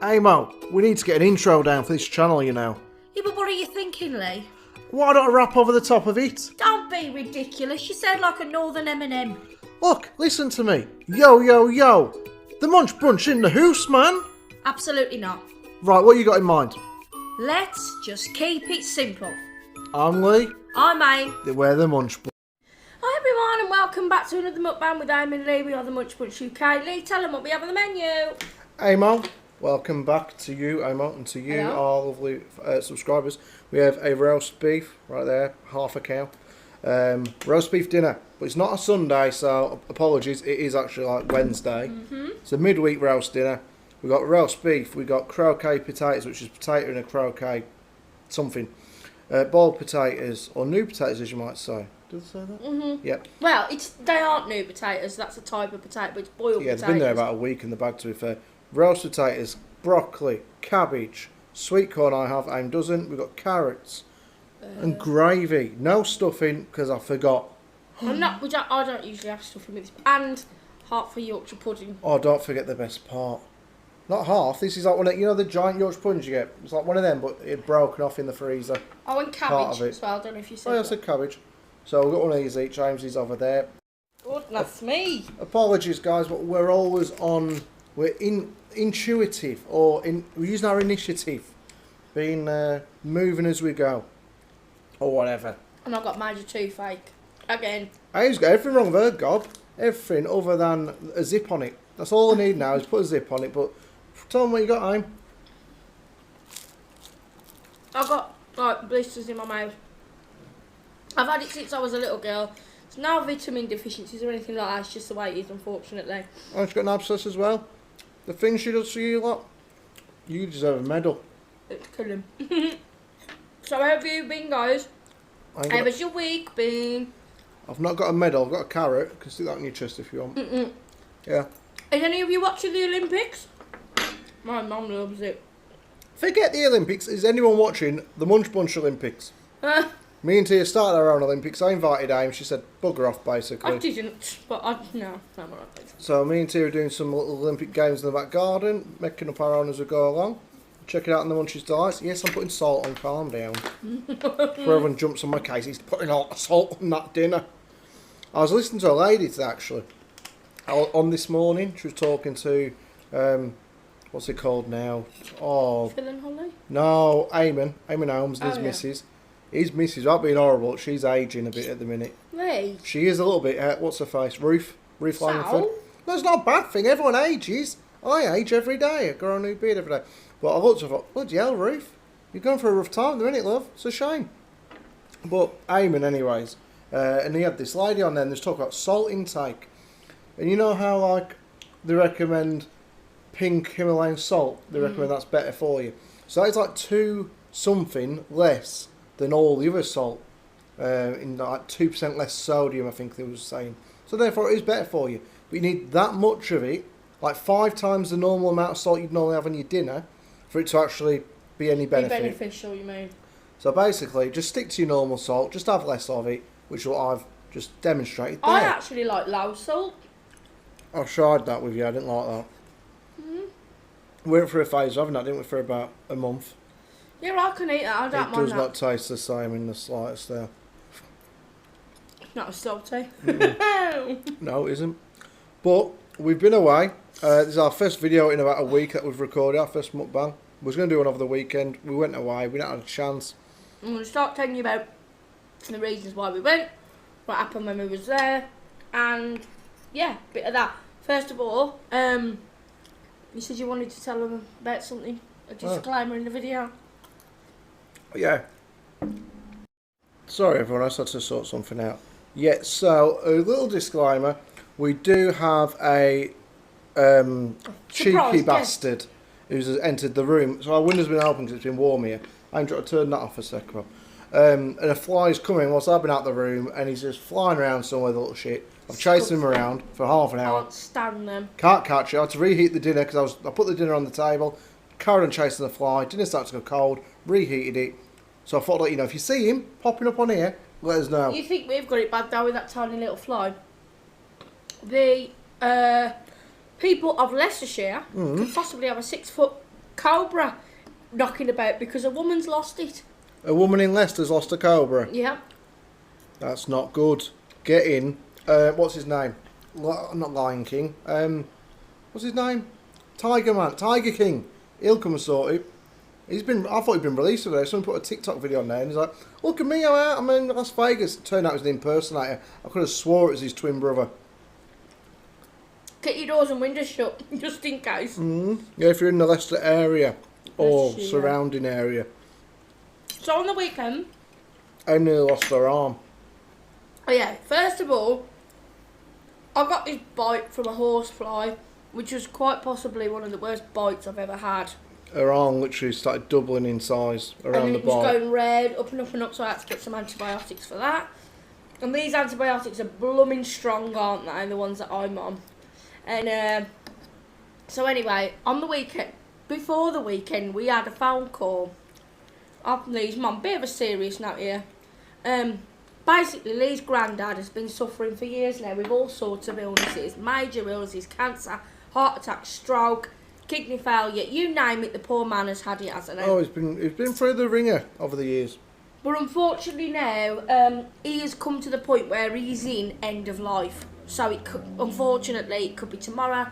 Hey Mo, we need to get an intro down for this channel, you know. Yeah, but what are you thinking, Lee? Why don't I rap over the top of it? Don't be ridiculous. You sound like a northern Eminem. Look, listen to me. Yo, yo, yo. The Munch Brunch in the house, man. Absolutely not. Right, what you got in mind? Let's just keep it simple. I'm Lee. I'm Aim. We're the Munch Brunch. Hi everyone and welcome back to another mukbang with Aim and Lee. We are the Munch Brunch UK. Lee, tell them what we have on the menu. Hey Mo, welcome back to you, Hey Mo, and to you, Hello. our lovely subscribers. We have a roast beef right there, half a cow. Roast beef dinner, but it's not a Sunday, so apologies. It is actually like Wednesday. It's a midweek roast dinner. We got roast beef. We got croquet potatoes, which is potato in a croquet something. Boiled potatoes, or new potatoes, as you might say. Did I say that? Yep. Well, they aren't new potatoes. That's a type of potato, but it's boiled Yeah, potatoes. they've been there about a week in the bag, to be fair. Roast potatoes, broccoli, cabbage, sweet corn I have, Aim doesn't. We've got carrots and gravy. No stuffing, because I forgot. I don't usually have stuff with this. And half a Yorkshire pudding. Oh, don't forget the best part. Not half. This is like one of, you know, the giant Yorkshire puddings you get. It's like one of them, but it broken off in the freezer. Oh, and Part cabbage of it. as well. I don't know if you said Oh, yeah, I that. said cabbage. So we've got one of these each. James is over there. Goodness me. Apologies, guys, but we're always on. We're intuitive, or we're using our initiative, being moving as we go, or whatever. And I've got major toothache. Again. He's got everything wrong with her, Gob. Everything other than a zip on it. That's all I need now is put a zip on it. But tell them what you got, Aim. I've got like blisters in my mouth. I've had it since I was a little girl. It's no vitamin deficiencies or anything like that. It's just the way it is, unfortunately. Oh, she's got an abscess as well. The things she does for you lot, you deserve a medal. It's killing. So how have you been, guys? How has your week been? I've not got a medal. I've got a carrot. You can stick that on your chest if you want. Yeah. Is any of you watching the Olympics? My mum loves it. Forget the Olympics. Is anyone watching the Munch Bunch Olympics? Me and Tia started our own Olympics. I invited Aim. She said, bugger off, basically. I didn't, but no, I'm alright. So me and Tia are doing some little Olympic games in the back garden, making up our own as we go along. Check it out in the Munchies Delights. Yes, I'm putting salt on. Calm down. Before everyone jumps on my case, he's putting a lot of salt on that dinner. I was listening to a lady today, actually. On this morning, she was talking to, what's it called now? Oh, Phil and Holly? no, Eamon Holmes, his Oh, yeah. missus. His missus, without being horrible, she's ageing a bit at the minute. Lee? She is a little bit, what's her face? Ruth Langford. Sal? No, it's not a bad thing. Everyone ages. I age every day. I grow a new beard every day. But I looked and thought, bloody hell, Ruth. You're going for a rough time at the minute, love. It's a shame. But Eamon, anyways. And he had this lady on there, and there's talk about salt intake. And you know how, like, they recommend pink Himalayan salt? They recommend that's better for you. So it's like 2 something less than all the other salt. In like 2% less sodium, I think they was saying. So therefore it is better for you. But you need that much of it, like 5 times the normal amount of salt you'd normally have on your dinner, for it to actually be any benefit. Be beneficial, you mean? So basically, just stick to your normal salt, just have less of it, which is what I've just demonstrated there. I actually like low salt. I tried that with you, I didn't like that. We went through a phase of having that, didn't we, for about a month. Yeah, I can eat that. I don't It mind does that. not taste the same in the slightest there. It's not as salty. No, it isn't. But we've been away. This is our first video in about a week that we've recorded, our first mukbang. We was going to do one over the weekend. We went away. We didn't have a chance. I'm going to start telling you about the reasons why we went, what happened when we was there, and yeah, bit of that. First of all, you said you wanted to tell them about something, a disclaimer in the video. Yeah. Sorry, everyone. I just had to sort something out. Yeah, so a little disclaimer. We do have a cheeky Surprise, bastard who's entered the room. So our window's been open because it's been warm here. I'm trying to turn that off a second. And a fly's coming whilst I've been out the room, and he's just flying around somewhere, the little shit. I've chased him around for half an hour. Can't stand them. Can't catch it. I had to reheat the dinner because I put the dinner on the table, carried on chasing the fly. Dinner started to go cold. Reheated it. So I thought, like, you know, if you see him popping up on here, let us know. You think we've got it bad though with that tiny little fly? The people of Leicestershire could possibly have a 6 foot cobra knocking about because a woman's lost it. A woman in Leicester's lost a cobra. Yeah. That's not good. Get in. What's his name? Not Lion King. What's his name? Tiger King. He'll come and sort it. I thought he'd been released today. Someone put a TikTok video on there and he's like, look at me, I'm in Las Vegas. It turned out it was an impersonator. I could have swore it was his twin brother. Get your doors and windows shut, just in case. Yeah, if you're in the Leicester area or surrounding area. So on the weekend... I nearly lost her arm. Oh yeah, first of all, I got this bite from a horsefly, which was quite possibly one of the worst bites I've ever had. Her arm literally started doubling in size around the bite. And it was going red, up and up and up, so I had to get some antibiotics for that. And these antibiotics are blooming strong, aren't they? The ones that I'm on. And so anyway, on the weekend, before the weekend, we had a phone call of Lee's mum. Bit of a serious note here. Basically, Lee's granddad has been suffering for years now with all sorts of illnesses, major illnesses, cancer, heart attack, stroke, kidney failure, you name it, the poor man has had it, hasn't he? Oh, he's been through the ringer over the years. But unfortunately now, he has come to the point where he's in end of life. So unfortunately, it could be tomorrow,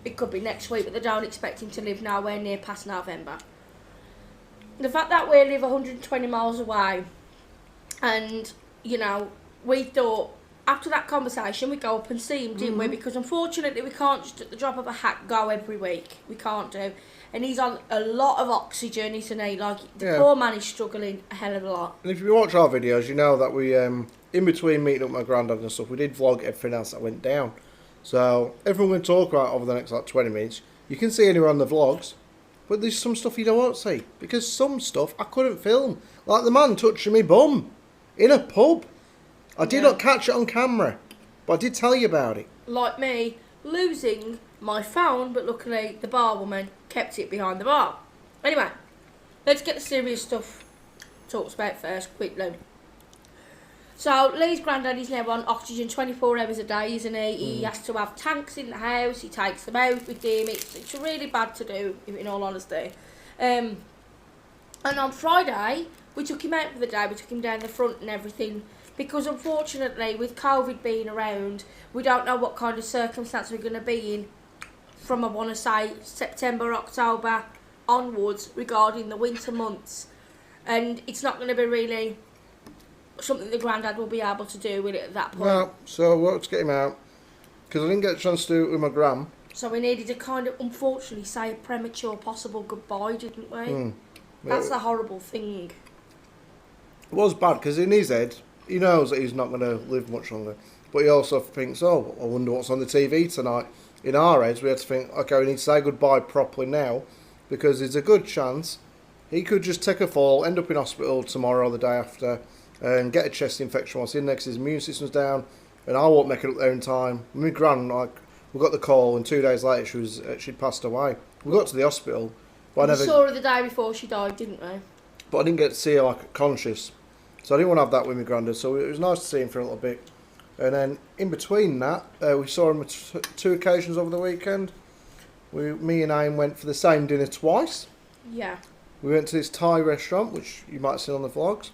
it could be next week, but they don't expect him to live nowhere near past November. The fact that we live 120 miles away, and, you know, we thought, after that conversation, we'd go up and see him, didn't we? Because unfortunately, we can't just at the drop of a hat go every week. We can't do. And he's on a lot of oxygen, isn't he? Like, the poor man is struggling a hell of a lot. And if you watch our videos, you know that we, in between meeting up my granddad and stuff, we did vlog everything else that went down. So, everything we're going to talk about over the next, 20 minutes, you can see anywhere on the vlogs, but there's some stuff you don't want to see. Because some stuff I couldn't film. Like the man touching me bum in a pub. I did not catch it on camera, but I did tell you about it. Like me, losing my phone, but luckily the bar woman kept it behind the bar. Anyway, let's get the serious stuff talked about first, quickly. So, Lee's granddad is now on oxygen 24 hours a day, isn't he? He has to have tanks in the house, he takes them out with him. It's really bad to do, in all honesty. And on Friday, we took him out for the day, we took him down the front and everything. Because unfortunately, with COVID being around, we don't know what kind of circumstance we're going to be in from, I want to say, September, October onwards regarding the winter months. And it's not going to be really something the granddad will be able to do with it at that point. No, so let's get him out. Because I didn't get a chance to do it with my gram. So we needed to kind of, unfortunately, say a premature possible goodbye, didn't we? That's the horrible thing. It was bad, because in his head, he knows that he's not going to live much longer. But he also thinks, oh, I wonder what's on the TV tonight. In our heads, we had to think, okay, we need to say goodbye properly now, because there's a good chance he could just take a fall, end up in hospital tomorrow or the day after, and get a chest infection whilst in there because his immune system's down, and I won't make it up there in time. My gran, we got the call, and 2 days later she'd passed away. We got to the hospital, but We saw her the day before she died, didn't we? But I didn't get to see her conscious. So I didn't want to have that with my granddad, so it was nice to see him for a little bit. And then in between that, we saw him on 2 occasions over the weekend. Me and Aim went for the same dinner twice. Yeah. We went to this Thai restaurant, which you might have seen on the vlogs.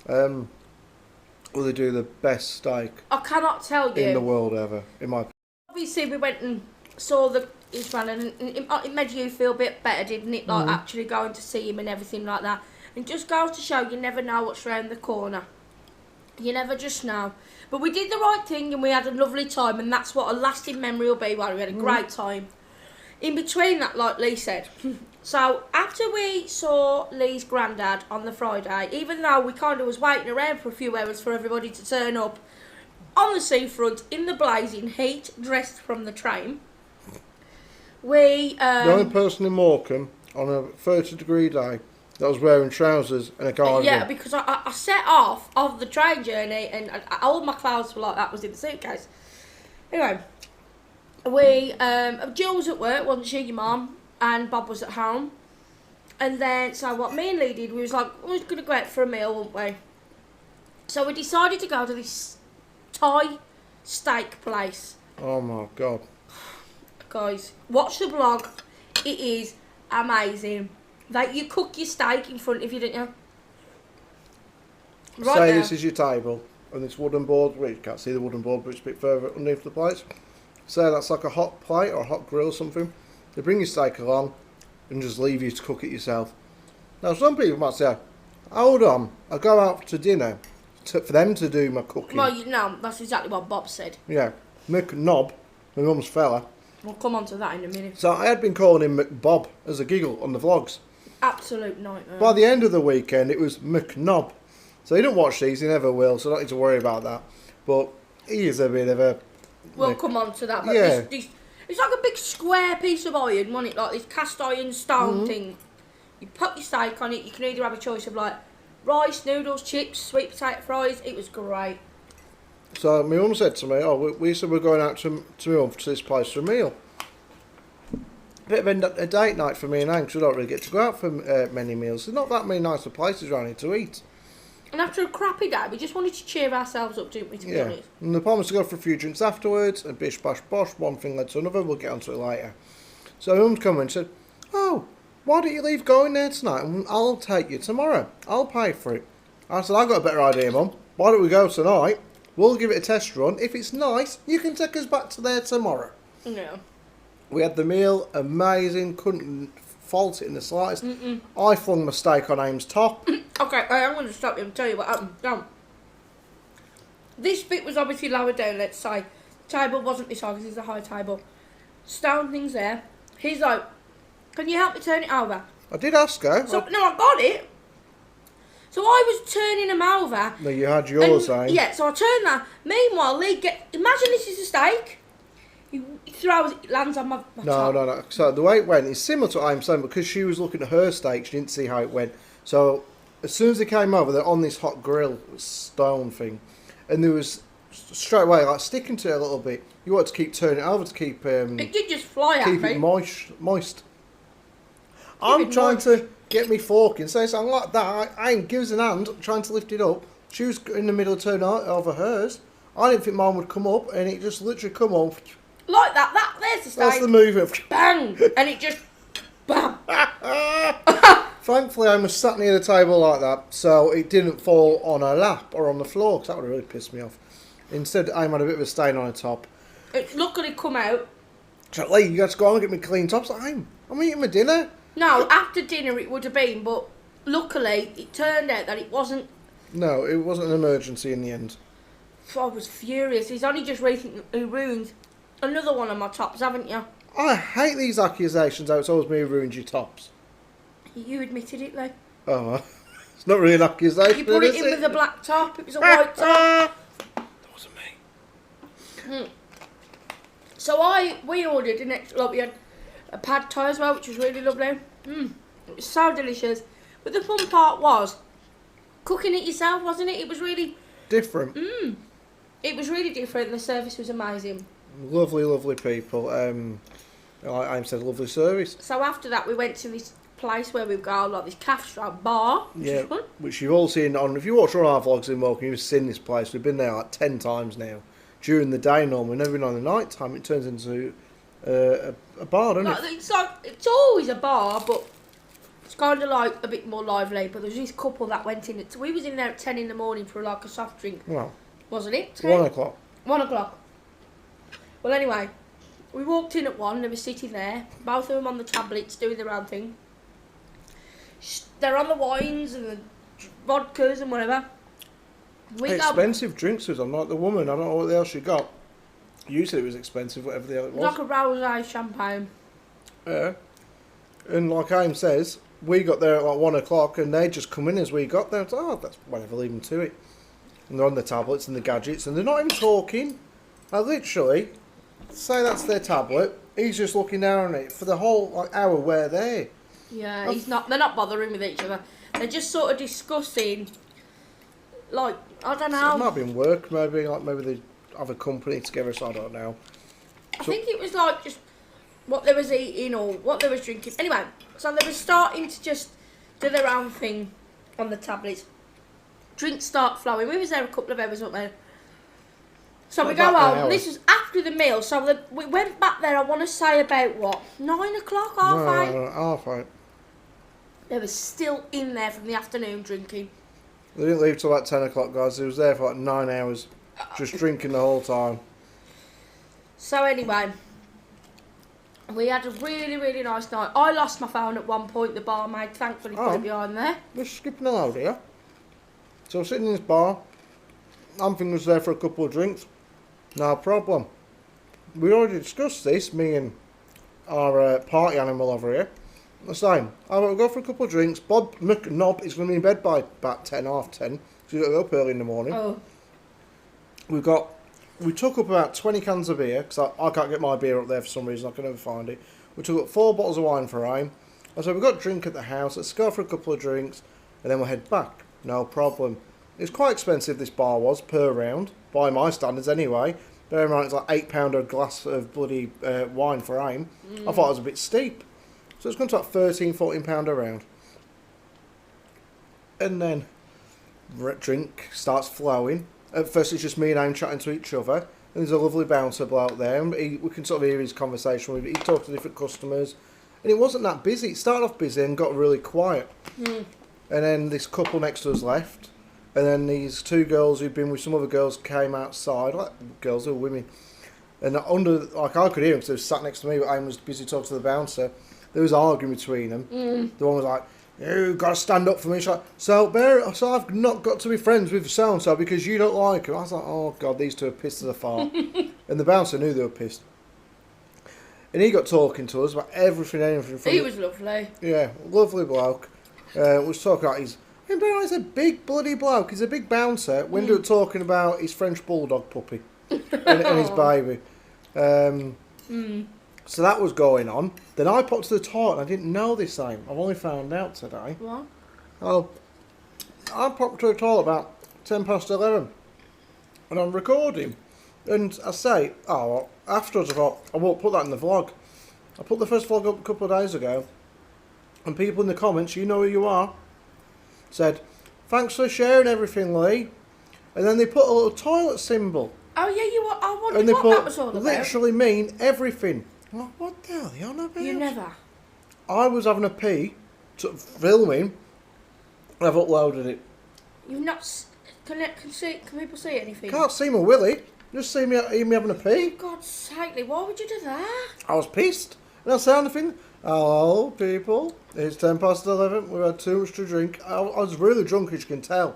Where they do the best steak I cannot tell you in the world ever, in my opinion. Obviously, we went and saw his granddad, and it made you feel a bit better, didn't it? Like, actually going to see him and everything like that. And just goes to show you never know what's round the corner. You never just know. But we did the right thing and we had a lovely time, and that's what a lasting memory will be. While we had a great time. In between that, like Lee said. So after we saw Lee's granddad on the Friday, even though we kind of was waiting around for a few hours for everybody to turn up on the seafront in the blazing heat, dressed from the train, we the only person in Morecambe on a 30-degree day that was wearing trousers and a cardigan. Yeah, because I set off of the train journey and all my clothes were like that was in the suitcase. Anyway, Jill was at work, wasn't she, your mum, and Bob was at home. And then, so what me and Lee did, we was like, we was going to go out for a meal, weren't we? So we decided to go to this Thai steak place. Oh my God. Guys, watch the vlog. It is amazing. Like, you cook your steak in front of you, don't you? Right Say there. this is your table, and this wooden board, well, you can't see the wooden board, but it's a bit further underneath the plates. Say that's like a hot plate or a hot grill or something. They bring your steak along and just leave you to cook it yourself. Now, some people might say, hold on, I go out to dinner for them to do my cooking. Well, no, that's exactly what Bob said. Yeah, McNob, my mum's fella. We'll come on to that in a minute. So I had been calling him McBob as a giggle on the vlogs. Absolute nightmare. By the end of the weekend, it was McNob. So he don't watch these, he never will, so don't need to worry about that. But he is a bit of a... We'll come on to that. But Yeah. It's like a big square piece of iron, wasn't it? Like this cast iron stone thing. You put your steak on it, you can either have a choice of like rice, noodles, chips, sweet potato fries. It was great. So my mum said to me, we said we're going out to my mum to this place for a meal. Bit of a date night for me and Anne, because we don't really get to go out for many meals. There's not that many nicer places around here to eat. And after a crappy day, we just wanted to cheer ourselves up, didn't we, to be honest? And the plan was to go for a few drinks afterwards, and bish bash bosh, one thing led to another, we'll get onto it later. So my mum's come and said, oh, why don't you leave going there tonight and I'll take you tomorrow. I'll pay for it. I said, I've got a better idea, Mum. Why don't we go tonight? We'll give it a test run. If it's nice, you can take us back to there tomorrow. No. We had the meal, amazing, couldn't fault it in the slightest. I flung my steak on Aim's top. Okay, I'm going to stop you and tell you what happened. Now, this bit was obviously lower down, let's say. Table wasn't this high because it's a high table. Stone thing's there. He's like, can you help me turn it over? I did ask her. So, no, I got it. So I was turning them over. No, you had yours, and, Aim. Yeah, so I turned that. Meanwhile, Lee imagine this is a steak. He throws it, lands on my top. No. So the way it went is similar to what I'm saying, because she was looking at her steak, she didn't see how it went. So as soon as they came over, they're on this hot grill stone thing, and there was straight away like sticking to it a little bit. You wanted to keep turning it over to keep It did just fly at keep me. it moist. I'm trying to get me fork and say something like that. I ain't gives an hand trying to lift it up. She was in the middle of turning over hers. I didn't think mine would come up, and it just literally come on. Like that. There's the steak. That's the movement. Bang! And it just... Bam! Thankfully, I was sat near the table like that, so it didn't fall on her lap or on the floor, because that would have really pissed me off. Instead, I had a bit of a stain on her top. It's luckily come out. So, Lee, you got to go on and get me clean tops. I'm eating my dinner. No, after dinner it would have been, but luckily it turned out that it wasn't. No, it wasn't an emergency in the end. I was furious. He's only just recently ruined another one of my tops, haven't you? I hate these accusations how it's always me who ruins your tops. You admitted it, though. Oh, it's not really an accusation. You put it in with a black top. It was a white top. That wasn't me. So we ordered an extra. Like, we had a pad thai as well, which was really lovely. It was so delicious. But the fun part was cooking it yourself, wasn't it? It was really Different. It was really different. The service was amazing. Lovely people. Like I said, lovely service. So after that, we went to this place where we've got like this cafe bar, which is fun. Which you've all seen on. If you watch all our vlogs in Morecambe, you've seen this place. We've been there like 10 times now. During the day, normally, never been on the night time. It turns into a bar, doesn't it? It's always a bar, but it's kind of like a bit more lively. But there's this couple that went in. So we was in there at 10 in the morning for like a soft drink. Well, Wasn't it? 10? 1 o'clock. 1 o'clock. Well, anyway, we walked in at 1. They were sitting there, both of them on the tablets doing their own thing. They're on the wines and the vodkas and whatever. Expensive drinks was on, like the woman. I don't know what the hell she got. You said it was expensive, whatever the hell it was. Like a rosé champagne. Yeah. And like Aim says, we got there at like 1 o'clock and they just come in as we got there. It's like, oh, that's whatever, leave them to it. And they're on the tablets and the gadgets and they're not even talking. Like literally, say that's their tablet, he's just looking down on it for the whole like hour we're there. Yeah, they're not bothering with each other. They're just sort of discussing, like, I don't know. It might be in work, maybe they have a company together, so I don't know. I think it was like just what they was eating or what they was drinking. Anyway, so they were starting to just do their own thing on the tablets. Drinks start flowing. We was there a couple of hours, weren't we? So we go home. This was after after the meal. So we went back there, I want to say about, what, 9 o'clock, half 8? No, half 8. They were still in there from the afternoon drinking. They didn't leave till like 10 o'clock, guys. They was there for like 9 hours, just drinking the whole time. So anyway, we had a really, really nice night. I lost my phone at one point. The barmaid thankfully put it behind there. We're skipping a load here. So we're sitting in this bar. Anthony was there for a couple of drinks. No problem. We already discussed this, me and our party animal over here. The same. I will go for a couple of drinks. Bob McNob is going to be in bed by about 10, half 10. So you've got to go up early in the morning. Oh. We took up about 20 cans of beer, because I can't get my beer up there for some reason, I can never find it. We took up 4 bottles of wine for Aim. I said, we've got a drink at the house, let's go for a couple of drinks, and then we'll head back. No problem. It's quite expensive, this bar was, per round, by my standards anyway. Bear in mind, it's like £8 a glass of bloody wine for Aim. I thought it was a bit steep. So it's going to like £13, £14 a round. And then, drink starts flowing. At first it's just me and Aim chatting to each other. And there's a lovely bouncer bloke there. And we can sort of hear his conversation with. He talked to different customers. And it wasn't that busy. It started off busy and got really quiet. And then this couple next to us left. And then these 2 girls who'd been with some other girls came outside. Like girls or women. And I could hear them because they were sat next to me. But Aim was busy talking to the bouncer. There was arguing between them. The one was like, "You got to stand up for me." She's like, so I've not got to be friends with so-and-so because you don't like him. I was like, oh God, these 2 are pissed as a fart. And the bouncer knew they were pissed. And he got talking to us about everything. He was lovely. Yeah, lovely bloke. Was talking about he's a big bloody bloke. He's a big bouncer. We ended up talking about his French bulldog puppy and his baby. So that was going on. Then I popped to the toilet. I didn't know this time. I've only found out today. What? Oh, I popped to the toilet about 10 past 11. And I'm recording. And I say, afterwards I thought, I won't put that in the vlog. I put the first vlog up a couple of days ago. And people in the comments, you know who you are, said, thanks for sharing everything, Lee. And then they put a little toilet symbol. Oh yeah, I wondered and they what put that was all about. Literally mean everything. I'm like, what the hell are you on about? You never. I was having a pee, filming, and I've uploaded it. You've not. Can people see anything? Can't see my willy. Just see me having a pee. For God's sake, Lee, why would you do that? I was pissed. And I said anything. Hello, people. It's 10 past 11. We've had too much to drink. I was really drunk, as you can tell.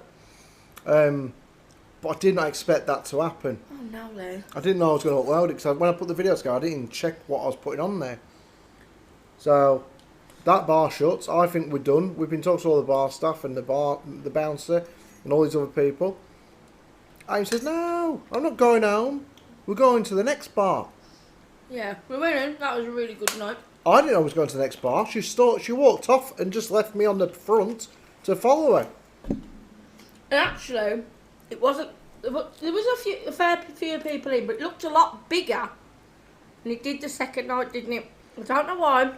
But I did not expect that to happen. Oh no, Lee. I didn't know I was going to upload it because when I put the video together, I didn't even check what I was putting on there. So that bar shuts. I think we're done. We've been talking to all the bar staff and the bouncer and all these other people. And he says, "No, I'm not going home. We're going to the next bar." Yeah, we went in. That was a really good night. I didn't know I was going to the next bar. She walked off and just left me on the front to follow her. And actually, it wasn't. There was a fair few people in, but it looked a lot bigger than it did the second night, didn't it? I don't know why.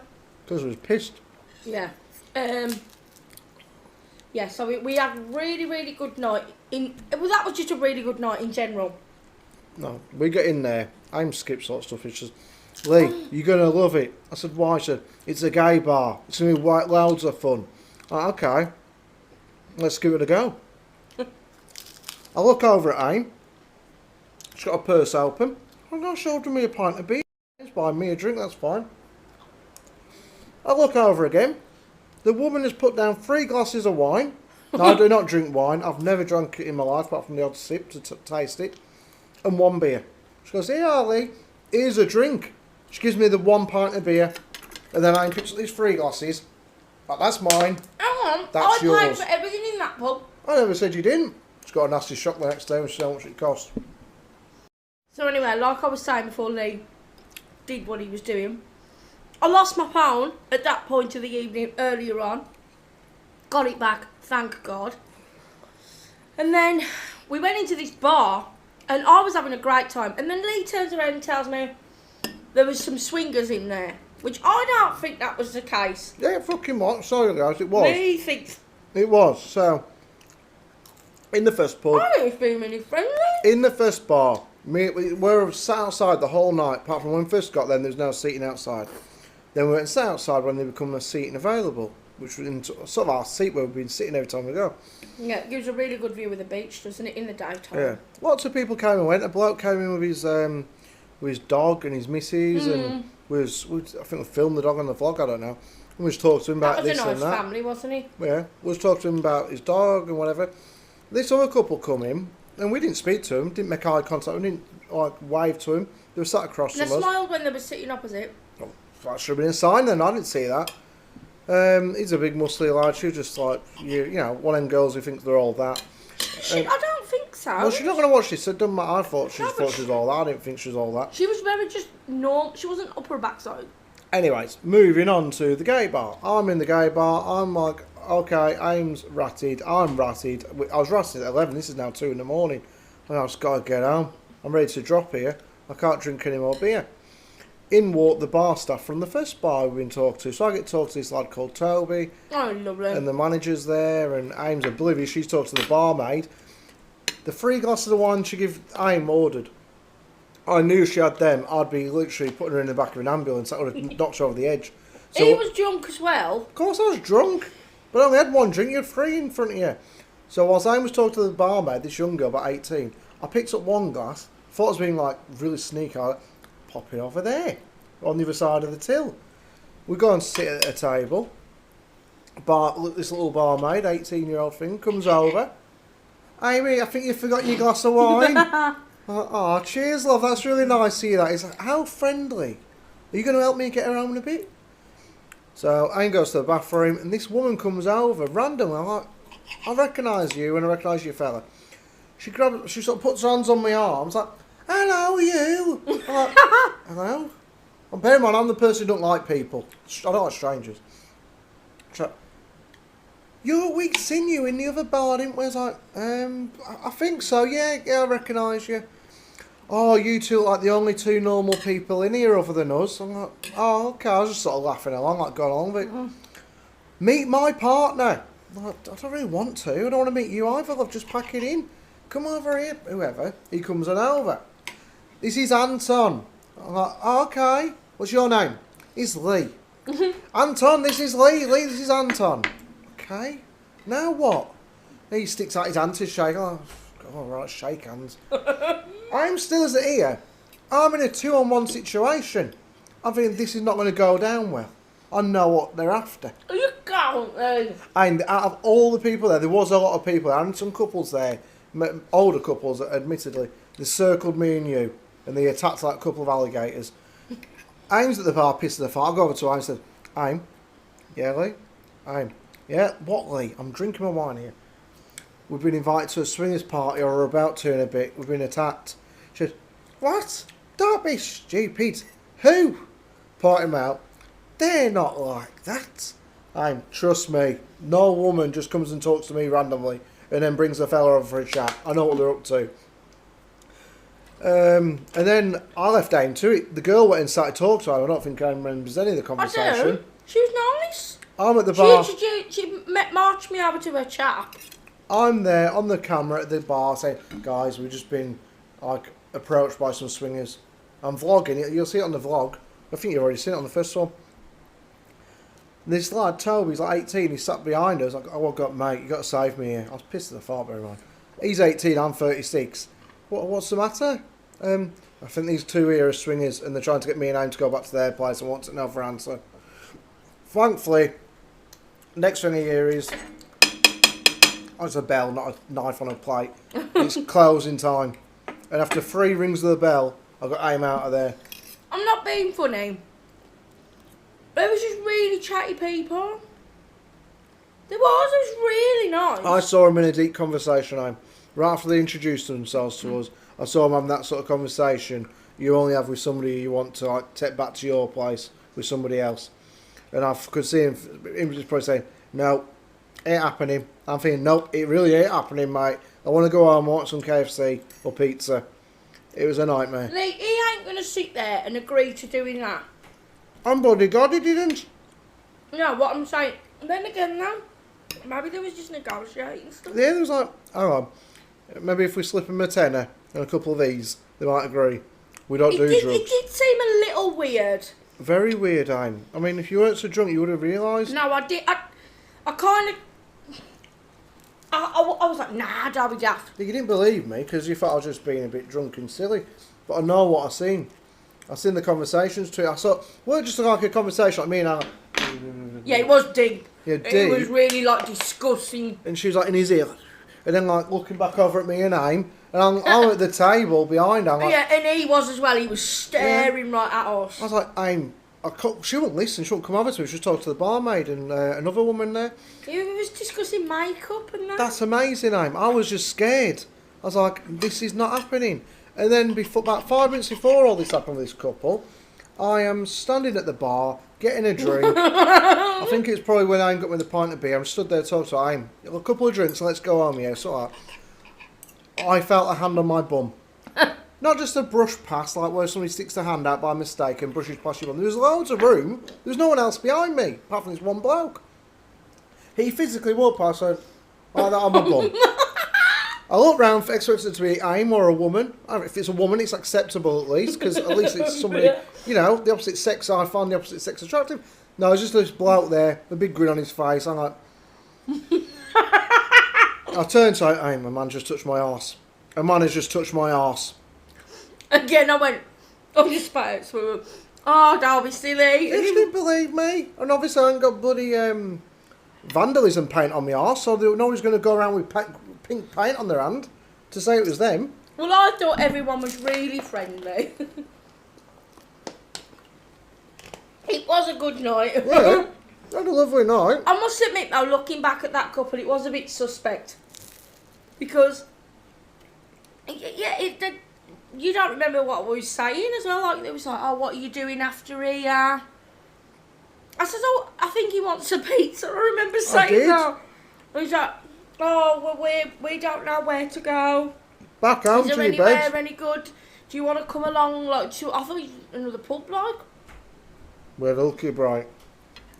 Because I was pissed. Yeah. Yeah. So we had a really, really good night. Well, that was just a really good night in general. No, we get in there. I'm skip sort of stuff. It's just, Lee, you're gonna love it. I said, why? She said, it's a gay bar. It's gonna be loads of fun. Like, okay, let's give it a go. I look over at Aim. She's got a purse open. I'm going to shoulder me a pint of beer. It's buying me a drink, that's fine. I look over again. The woman has put down 3 glasses of wine. Now, I do not drink wine. I've never drunk it in my life, apart from the odd sip to taste it. And 1 beer. She goes, here, Lee, here's a drink. She gives me the 1 pint of beer. And then Aim picks up these 3 glasses. Like, that's mine. Hang on, That's I yours. paid for everything in that pub. I never said you didn't. She's got a nasty shock the next day when she saw how much it cost. So anyway, like I was saying before Lee did what he was doing, I lost my phone at that point of the evening earlier on. Got it back, thank God. And then we went into this bar and I was having a great time. And then Lee turns around and tells me there was some swingers in there, which I don't think that was the case. Yeah, it fucking was. Sorry guys, it was. Lee thinks... It was. So, in the first pub... I think it's been really friendly. In the first bar, We were sat outside the whole night, apart from when we first got there, there was no seating outside. Then we went and sat outside when there become a seating available, which was in sort of our seat where we've been sitting every time we go. Yeah, it gives a really good view of the beach, doesn't it, in the daytime? Yeah. Lots of people came and went. A bloke came in with his dog and his missus, and I think we filmed the dog on the vlog, I don't know. And we was talking to him about this and that. That was a nice family, wasn't he? Yeah, we was talking to him about his dog and whatever. This other couple come in, and we didn't speak to him, didn't make eye contact, we didn't wave to him. They were sat across And from us. they smiled when they were sitting opposite. Oh, that should have been a sign then, I didn't see that. He's a big muscly lad, she was just like, you know, one of them girls who thinks they're all that. I don't think so. Well, she's not going to watch this, so it doesn't matter. I thought she was all that, I didn't think she was all that. She was very just normal, she wasn't up her backside. Anyways, moving on to the gay bar. I'm in the gay bar, I'm like, okay, Aim's ratted, I'm ratted. I was ratted at 11, this is now 2 in the morning. And I've just got to get home. I'm ready to drop here. I can't drink any more beer. In walked the bar staff from the first bar we've been talked to. So I get to talk to this lad called Toby. Oh, lovely. And the manager's there, and Aim's oblivious. She's talking to the barmaid. The 3 glasses of wine she gave Aim ordered. I knew she had them. I'd be literally putting her in the back of an ambulance. That would have knocked her over the edge. So, he was drunk as well. Of course I was drunk. But I only had one drink. You had 3 in front of you. So whilst Aim was talking to the barmaid, this young girl, about 18, I picked up one glass. Thought it was being like really sneaky. Pop it over there. On the other side of the till. We go and sit at a table. This little barmaid, 18-year-old thing, comes over. Amy, I think you forgot your glass of wine. Oh, cheers, love. That's really nice to you. That is. How friendly. Are you going to help me get her home in a bit? So Aim goes to the bathroom, and this woman comes over randomly. I'm like, I recognise you, and I recognise you, fella. She sort of puts her hands on my arms, like, hello, you. I'm like, hello. I'm bearing in mind, I'm the person who don't like people. I don't like strangers. So, we seen you in the other bar, didn't we? I was like, I think so, yeah, I recognise you. Oh, you two are like the only 2 normal people in here other than us. I'm like, oh, okay, I was just sort of laughing along, like going along with it. Meet my partner. I'm like, I don't really want to. I don't want to meet you either, love, just pack it in. Come over here, whoever. He comes on over. This is Anton. I'm like, oh, okay. What's your name? It's Lee. Anton, this is Lee. Lee, this is Anton. Okay. Now what? He sticks out his hand to shake. Oh, all right, shake hands. I'm still as here. I'm in a 2-on-1 situation. I'm thinking this is not going to go down well. I know what they're after. You can't. And out of all the people there was a lot of people and some couples there, older couples, admittedly. They circled me and you, and they attacked like a couple of alligators. Aim's at the bar, pissing the fart. I go over to Aim and said, Aim? Yeah, Lee? Aim? Yeah, what, Lee? I'm drinking my wine here. We've been invited to a swingers party, or we're about to in a bit. We've been attacked. She said, what? Don't be stupid. Who? Point him out. They're not like that. Aim, trust me. No woman just comes and talks to me randomly and then brings a fella over for a chat. I know what they're up to. And then I left Aim to it. The girl went and started talking to him. I don't think Aim remembers any of the conversation. I do. She was nice. I'm at the bar. She marched me over to her chat. I'm there on the camera at the bar saying, guys, we've just been like approached by some swingers. I'm vlogging it. You'll see it on the vlog. I think you've already seen it on the first one. And this lad, Toby, he's like 18. He sat behind us. Like, oh, God, mate, you got to save me here. I was pissed at the fart, bear in mind. He's 18. I'm 36. What's the matter? I think these 2 here are swingers, and they're trying to get me and Aim to go back to their place. I want to know for answer. Thankfully, next thing I hear is, oh, it's a bell, not a knife on a plate. It's closing time. And after 3 rings of the bell, I got Aim out of there. I'm not being funny. There was just really chatty people. It was really nice. I saw them in a deep conversation, Aim. Right after they introduced themselves to us, I saw them having that sort of conversation you only have with somebody you want to like take back to your place with somebody else. And I could see him just probably saying, no, ain't happening. I'm thinking, nope, it really ain't happening, mate. I want to go home and watch some KFC or pizza. It was a nightmare. Lee, he ain't going to sit there and agree to doing that. I'm bloody God, he didn't. No, what I'm saying. Then again, though, maybe there was just negotiating stuff. Yeah, there was like, hang on, maybe if we slip him a tenner and a couple of these, they might agree. We don't do drugs. It did seem a little weird. Very weird, Aim. I mean, if you weren't so drunk, you would have realised. No, I did. I kind of. I was like, nah, don't be daft. You didn't believe me because you thought I was just being a bit drunk and silly. But I know what I seen. I seen the conversations too. I saw, well, just like a conversation like me and Alan. Yeah, it was deep. Yeah, deep. It was really like discussing. And she was like in his ear, and then like looking back over at me and Aim, and I'm at the table behind her. Like, yeah, and he was as well. He was staring right at us. I was like, Aim, she wouldn't listen. She wouldn't come over to me. She just talked to the barmaid and another woman there. He was discussing makeup and that. That's amazing, Aim. I was just scared. I was like, this is not happening. And then about 5 minutes before all this happened with this couple, I am standing at the bar, getting a drink. I think it's probably when I got with a pint of beer. I'm stood there talking to Aim. A couple of drinks and let's go home, yeah. So I felt a hand on my bum. Not just a brush pass, like where somebody sticks their hand out by mistake and brushes past your bum. There was loads of room. There was no one else behind me, apart from this one bloke. He physically walked past and like that on my bum. I looked round, expected it to be Aim or a woman. If it's a woman, it's acceptable at least, because at least it's somebody, you know, the opposite sex. I find the opposite sex attractive. No, it's just this bloke there, a big grin on his face. I'm like, I turned to Aim, a man just touched my arse. A man has just touched my arse. Again, I went, oh, your spouse. Oh, don't be silly. He didn't believe me. And obviously I ain't got bloody vandalism paint on my arse, so nobody's going to go around with pink paint on their hand to say it was them. Well, I thought everyone was really friendly. It was a good night. Yeah, had a lovely night. I must admit though, looking back at that couple, it was a bit suspect. Because, yeah, you don't remember what we were saying as well. Like, it was like, oh, what are you doing after here? I said, oh, I think he wants a pizza. I remember saying that. He was like, oh, well, we don't know where to go. Back home to your your bed. Is bed. there any good? Do you want to come along? Like, I thought another pub, like. We're lucky, bright.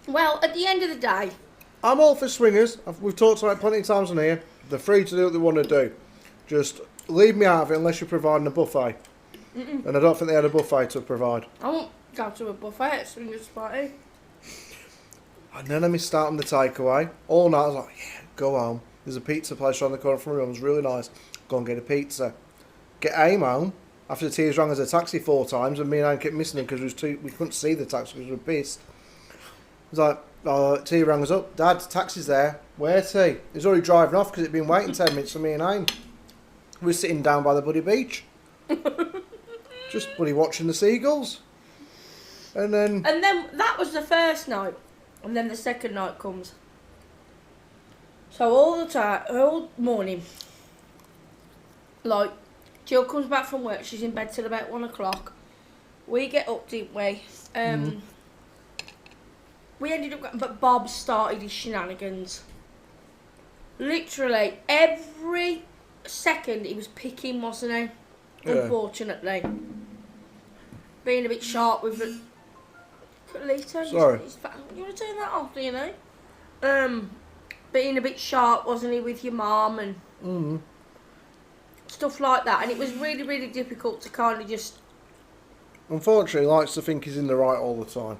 Well, at the end of the day, I'm all for swingers. We've talked about it plenty of times on here. They're free to do what they want to do. Just leave me out of it unless you're providing a buffet. And I don't think they had a buffet to provide. I won't go to a buffet at swingers party. And then let me start on the takeaway. All night I was like, yeah, go home. There's a pizza place around the corner from my room. It's really nice. Go and get a pizza. Get Aim home. After the T's rang as a taxi 4 times, and me and Aim kept missing them because we couldn't see the taxi because we were pissed. I was like, T rang us up. Dad, taxi's there. Where's he? He's already driving off because he'd been waiting 10 minutes for me and Aim. We were sitting down by the bloody beach. Just bloody watching the seagulls. And then that was the first night. And then the second night comes. So all morning, like, Jill comes back from work, she's in bed till about 1 o'clock. We get up, didn't we? We ended up, but Bob started his shenanigans. Literally, every second he was picking, wasn't he? Yeah. Unfortunately. Being a bit sharp with it. Lisa, Sorry. You want to turn that off, do you know? Being a bit sharp, wasn't he, with your mum and stuff like that. And it was really, really difficult to kind of just... Unfortunately, he likes to think he's in the right all the time.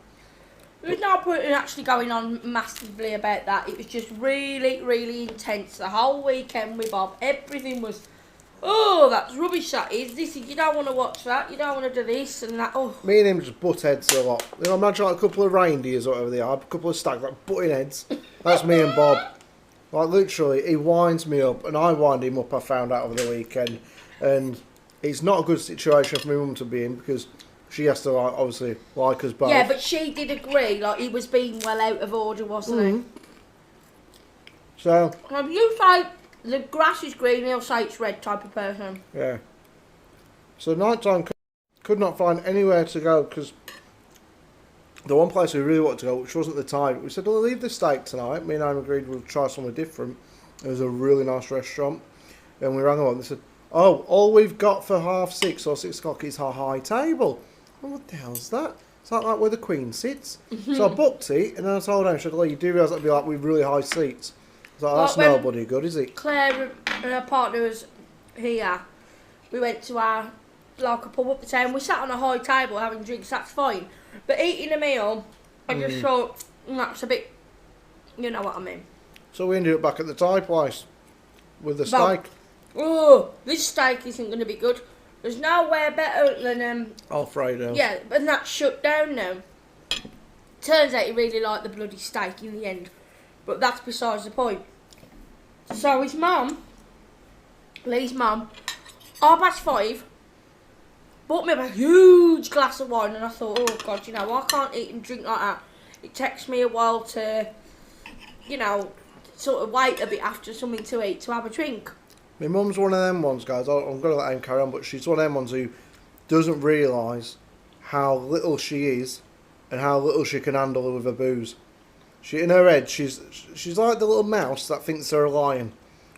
There was no point in actually going on massively about that. It was just really, really intense. The whole weekend with Bob, everything was, oh, that's rubbish, that is. This is, you don't want to watch that. You don't want to do this and that. Oh. Me and him just butt heads a lot. You know, imagine like a couple of reindeers or whatever they are, a couple of stags, like butting heads. That's me and Bob. Like, literally, he winds me up, and I wind him up, I found out over the weekend. And it's not a good situation for my mum to be in, because she has to, like, obviously, like us both. Yeah, but she did agree, like, he was being well out of order, wasn't he? So... If you say the grass is green, he'll say it's red type of person. Yeah. So night time, could not find anywhere to go, because the one place we really wanted to go, which wasn't the time, we said, we'll leave the steak tonight. Me and I agreed we'll try somewhere different. It was a really nice restaurant. And we rang them up and they said, oh, all we've got for 6:30 or 6 o'clock is our high table. Well, what the hell's that? It's like where the Queen sits. So I booked it, and then I told her, she said, well, you do realise that'd be like with really high seats. I was like, that's nobody good, is it? Claire and her partner was here. We went to our like a pub up the town. We sat on a high table having drinks, that's fine. But eating a meal, I just thought, that's a bit, you know what I mean. So we ended up back at the Thai place with the Well, steak. Oh, this steak isn't going to be good. There's nowhere better than Alfredo. yeah, but that's shut down now. Turns out he really liked the bloody steak in the end, but that's besides the point. So his mum, Lee's mum, 5:30, bought me a huge glass of wine, and I thought, oh God, you know, I can't eat and drink like that. It takes me a while to, you know, sort of wait a bit after something to eat to have a drink. My mum's one of them ones, guys. I'm going to let him carry on, but she's one of them ones who doesn't realise how little she is and how little she can handle with her booze. She, in her head, she's like the little mouse that thinks they're a lion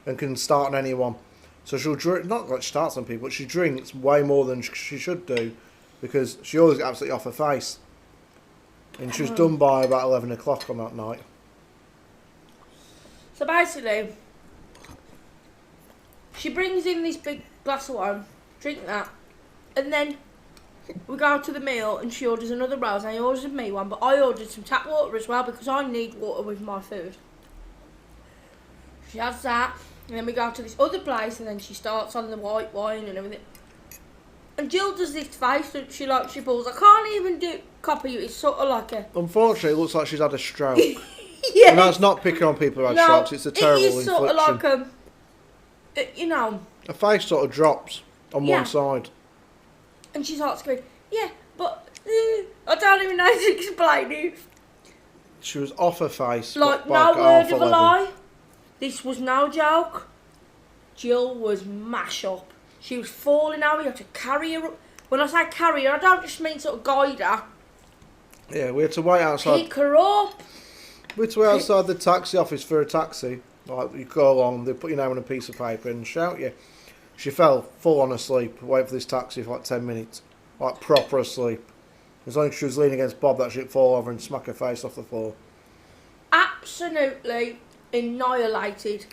and can start on anyone. So she'll drink, not like she starts on people, but she drinks way more than she should do because she always gets absolutely off her face. And she was done by about 11 o'clock on that night. So basically, she brings in this big glass of wine, drink that, and then we go to the meal and she orders another rose and I orders me one, but I ordered some tap water as well because I need water with my food. She has that, and then we go to this other place and then she starts on the white wine and everything. And Jill does this face that she pulls. I can't even copy you, it's sort of like a... Unfortunately, it looks like she's had a stroke. Yeah. And that's not picking on people who had strokes, it's a terrible it is infliction. sort of like you know... Her face sort of drops on Yeah. one side. And she starts going, yeah, but I don't even know how to explain it. She was off her face. Like, by no half word of a 11. lie. This was no joke. Jill was mash up. She was falling out. We had to carry her up. When I say carry her, I don't just mean sort of guide her. Yeah, we had to wait outside. Pick her up. We had to wait outside the taxi office for a taxi. Like, you go along, they put your name on a piece of paper and shout you. She fell full on asleep, waiting for this taxi for like 10 minutes. Like, proper asleep. As long as she was leaning against Bob, that she'd fall over and smack her face off the floor. Absolutely annihilated.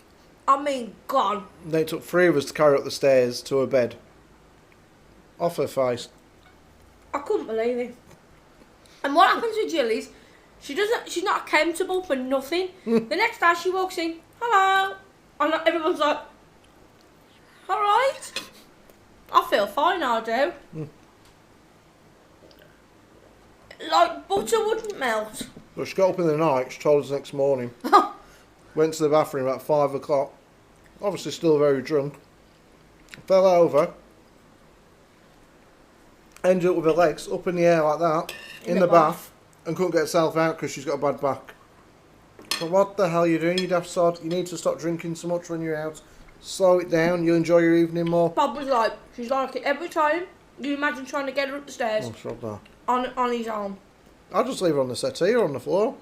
I mean, gone. And then it took 3 of us to carry her up the stairs to her bed. Off her face. I couldn't believe it. And what happens with Jill is, she's not accountable for nothing. The next day she walks in, hello. And everyone's like, alright. I feel fine, I do. Like butter wouldn't melt. But she got up in the night, she told us the next morning. Went to the bathroom at 5 o'clock. Obviously still very drunk. Fell over. Ended up with her legs up in the air like that. In the bath. And couldn't get herself out because she's got a bad back. But what the hell are you doing, you daft sod? You need to stop drinking so much when you're out. Slow it down, you'll enjoy your evening more. Bob was like, she's like it every time. You imagine trying to get her up the stairs Oh, stop that. on his arm. I'll just leave her on the settee or on the floor.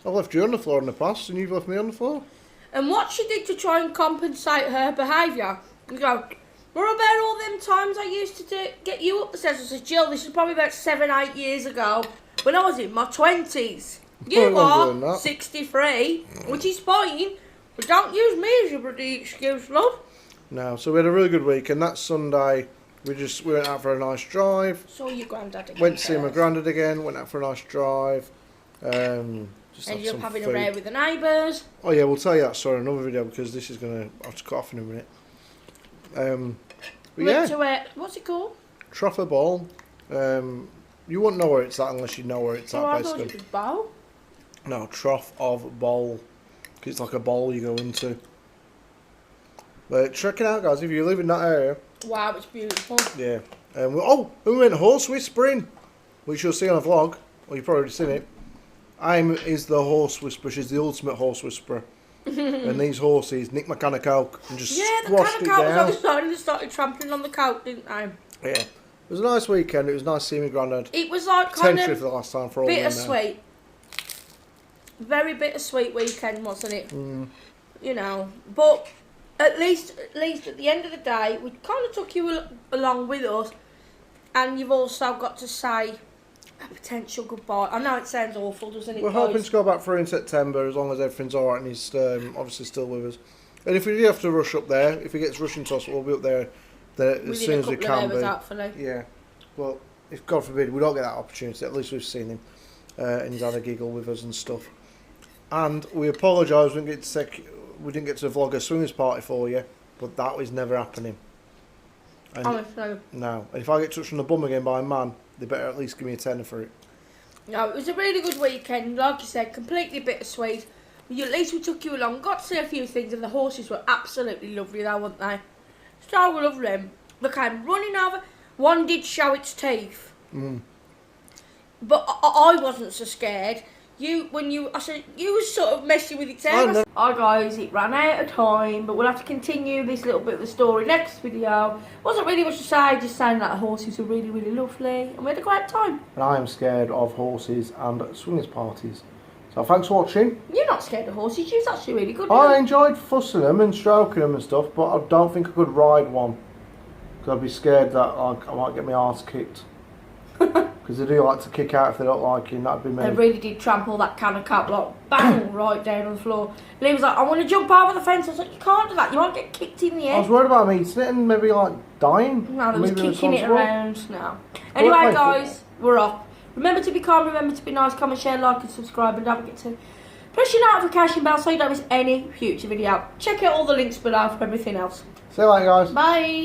I've left you on the floor in the past and you've left me on the floor. And what she did to try and compensate her behaviour, you go, what about all them times I used to get you up the stairs? I said, Jill, this was probably about 7-8 years ago when I was in my 20s. You are 63, which is fine, but don't use me as your bloody excuse, love. No, so we had a really good week, and that Sunday we went out for a nice drive. Saw your granddad again. Went to see my granddad again. Went out for a nice drive. Just Ended had up some having food. a row with the neighbours. Oh yeah, we'll tell you that story in another video because this is gonna have to cut off in a minute. But Went yeah, to what's it called? Troffer Ball. You wouldn't know where it's at unless you know where it's Oh, at, I thought basically. it was bow. No, Trough of Bowl. 'Cause it's like a bowl you go into. But check it out, guys. If you live in that area, Wow, it's beautiful. yeah. And we went horse whispering, which you'll see on a vlog. Well, you've probably already seen it. Is the horse whisperer. She's the ultimate horse whisperer. And these horses nicked my can of coke and just Yeah, the squashed kind it of cow was on down. the side and they started trampling on the coat, didn't they? Yeah. It was a nice weekend. It was nice seeing my granddad. It was like kind Potentially of for the last time for all we know. bittersweet. Very bittersweet weekend, wasn't it? You know, but at least at the end of the day, we kind of took you along with us, and you've also got to say a potential goodbye. I know it sounds awful, doesn't it? We're hoping to go back through in September as long as everything's alright and he's obviously still with us. And if we do have to rush up there, if he gets rushed into hospital, we'll be up there as soon as we can be. Hopefully. Yeah. Well, if God forbid we don't get that opportunity, at least we've seen him, and he's had a giggle with us and stuff. And we apologise we didn't get to vlog a swingers party for you, but that was never happening. And honestly. no. And if I get touched on the bum again by a man, they better at least give me a tenner for it. No, it was a really good weekend. Like you said, completely bittersweet. But at least we took you along. Got to see a few things, and the horses were absolutely lovely, though, weren't they? So lovely. They came running over. One did show its teeth. But I wasn't so scared. I said, you were sort of messing with its hair. Hi guys, it ran out of time, but we'll have to continue this little bit of the story next video. Wasn't really much to say, just saying that the horses were really, really lovely, and we had a great time. And I am scared of horses and swingers parties. So thanks for watching. You're not scared of horses, you was actually really good. I enjoyed fussing them and stroking them and stuff, but I don't think I could ride one. Because I'd be scared that I might get my arse kicked. Because they do like to kick out if they don't like you, and that'd be me. They really did trample that can of cap, like, bang, right down on the floor. Lee was like, I want to jump over the fence. I was like, you can't do that, you might get kicked in the head. I was worried about me eating it and maybe, like, dying. No, they was kicking it around, no. Anyway, guys, we're off. Remember to be kind, remember to be nice, comment, share, like, and subscribe, and don't forget to press your notification bell so you don't miss any future video. Check out all the links below for everything else. See you later, guys. Bye.